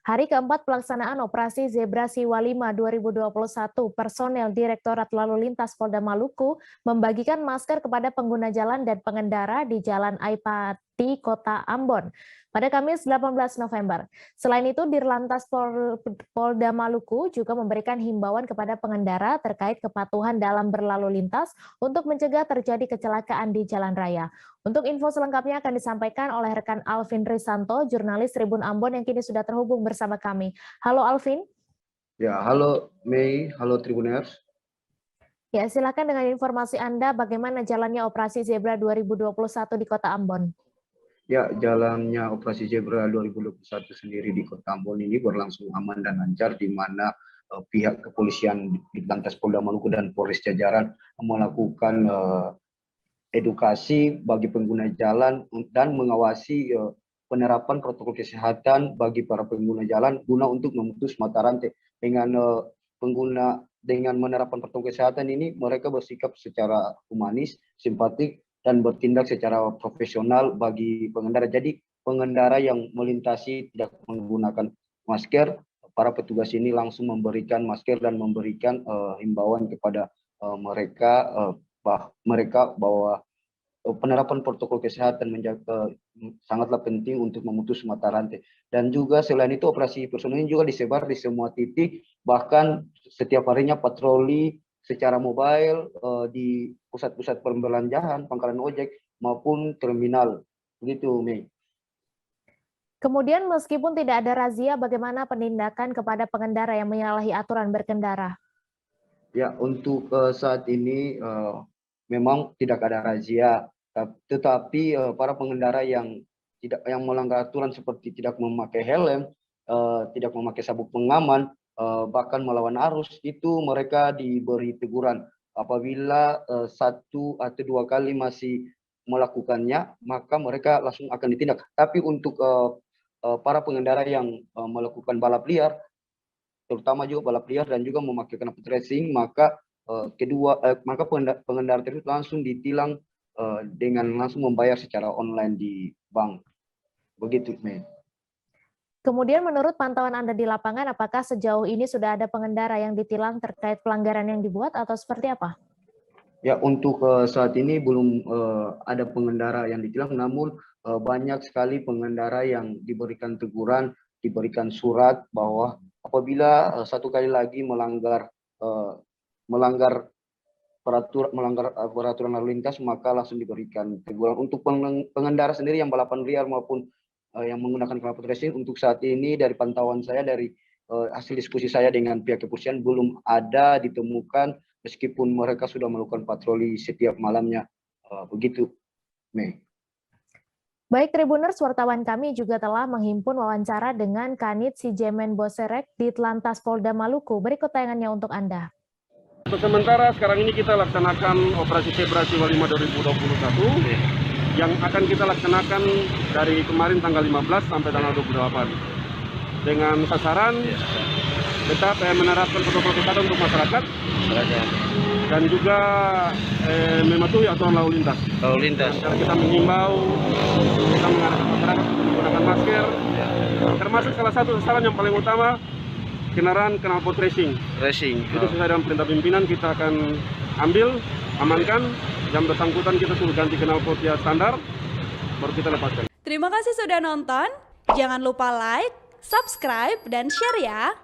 Hari keempat pelaksanaan Operasi Zebra Siwa 5 2021, personel Direktorat Lalu Lintas Polda Maluku membagikan masker kepada pengguna jalan dan pengendara di Jalan Aipati, Kota Ambon pada Kamis 18 November. Selain itu, Dirlantas Polda Maluku juga memberikan himbauan kepada pengendara terkait kepatuhan dalam berlalu lintas untuk mencegah terjadi kecelakaan di jalan raya. Untuk info selengkapnya akan disampaikan oleh rekan Alvin Risanto, jurnalis Tribun Ambon yang kini sudah terhubung bersama kami. Halo Alvin. Ya, halo Mei, halo Tribuners. Ya, silakan dengan informasi Anda bagaimana jalannya Operasi Zebra 2021 di Kota Ambon. Ya, jalannya Operasi Zebra 2021 sendiri di Kota Ambon ini berlangsung aman dan lancar, di mana pihak kepolisian di Lantas Polda Maluku dan Polres Jajaran melakukan edukasi bagi pengguna jalan dan mengawasi penerapan protokol kesehatan bagi para pengguna jalan guna untuk memutus mata rantai. Dengan menerapkan protokol kesehatan ini, mereka bersikap secara humanis, simpatik, dan bertindak secara profesional bagi pengendara. Jadi pengendara yang melintasi tidak menggunakan masker, para petugas ini langsung memberikan masker dan memberikan himbauan kepada mereka bahwa penerapan protokol kesehatan sangatlah penting untuk memutus mata rantai. Dan juga selain itu, operasi personil ini juga disebar di semua titik, bahkan setiap harinya patroli secara mobile di pusat-pusat perbelanjaan, pangkalan ojek maupun terminal. Begitu, Mei. Kemudian meskipun tidak ada razia, bagaimana penindakan kepada pengendara yang menyalahi aturan berkendara? Ya, untuk saat ini memang tidak ada razia, tetapi para pengendara yang melanggar aturan seperti tidak memakai helm, tidak memakai sabuk pengaman, bahkan melawan arus, itu mereka diberi teguran. Apabila 1 atau 2 kali masih melakukannya, maka mereka langsung akan ditindak. Tapi untuk para pengendara yang melakukan balap liar, terutama juga balap liar dan juga memakai knalpot racing, maka pengendara tersebut langsung ditilang dengan langsung membayar secara online di bank. Begitu, Mei. Kemudian menurut pantauan Anda di lapangan, apakah sejauh ini sudah ada pengendara yang ditilang terkait pelanggaran yang dibuat atau seperti apa? Ya, untuk saat ini belum ada pengendara yang ditilang, namun banyak sekali pengendara yang diberikan teguran, diberikan surat bahwa apabila satu kali lagi melanggar peraturan lalu lintas, maka langsung diberikan teguran. Untuk pengendara sendiri yang balapan liar maupun yang menggunakan knalpot racing, untuk saat ini dari pantauan saya, dari hasil diskusi saya dengan pihak kepolisian, belum ada ditemukan meskipun mereka sudah melakukan patroli setiap malamnya. Begitu, Mei. Baik Tribuners, wartawan kami juga telah menghimpun wawancara dengan Kanit Sijemen Boserek di Lantas Polda Maluku. Berikut tayangannya untuk Anda. Untuk sementara sekarang ini kita laksanakan Operasi Zebra Siwa 5 2021 yang akan kita laksanakan dari kemarin tanggal 15 sampai tanggal 28 dengan sasaran tetap menerapkan protokol kesehatan untuk masyarakat dan juga mematuhi aturan lalu lintas. Dan kita mengimbau, kita mengarahkan masyarakat untuk menggunakan masker, termasuk salah satu sasaran yang paling utama kendaraan knalpot racing. Itu sesuai dengan perintah pimpinan, kita akan ambil, amankan, yang bersangkutan kita suruh ganti knalpot ya standar, baru kita lepaskan. Terima kasih sudah nonton, jangan lupa like, subscribe, dan share ya.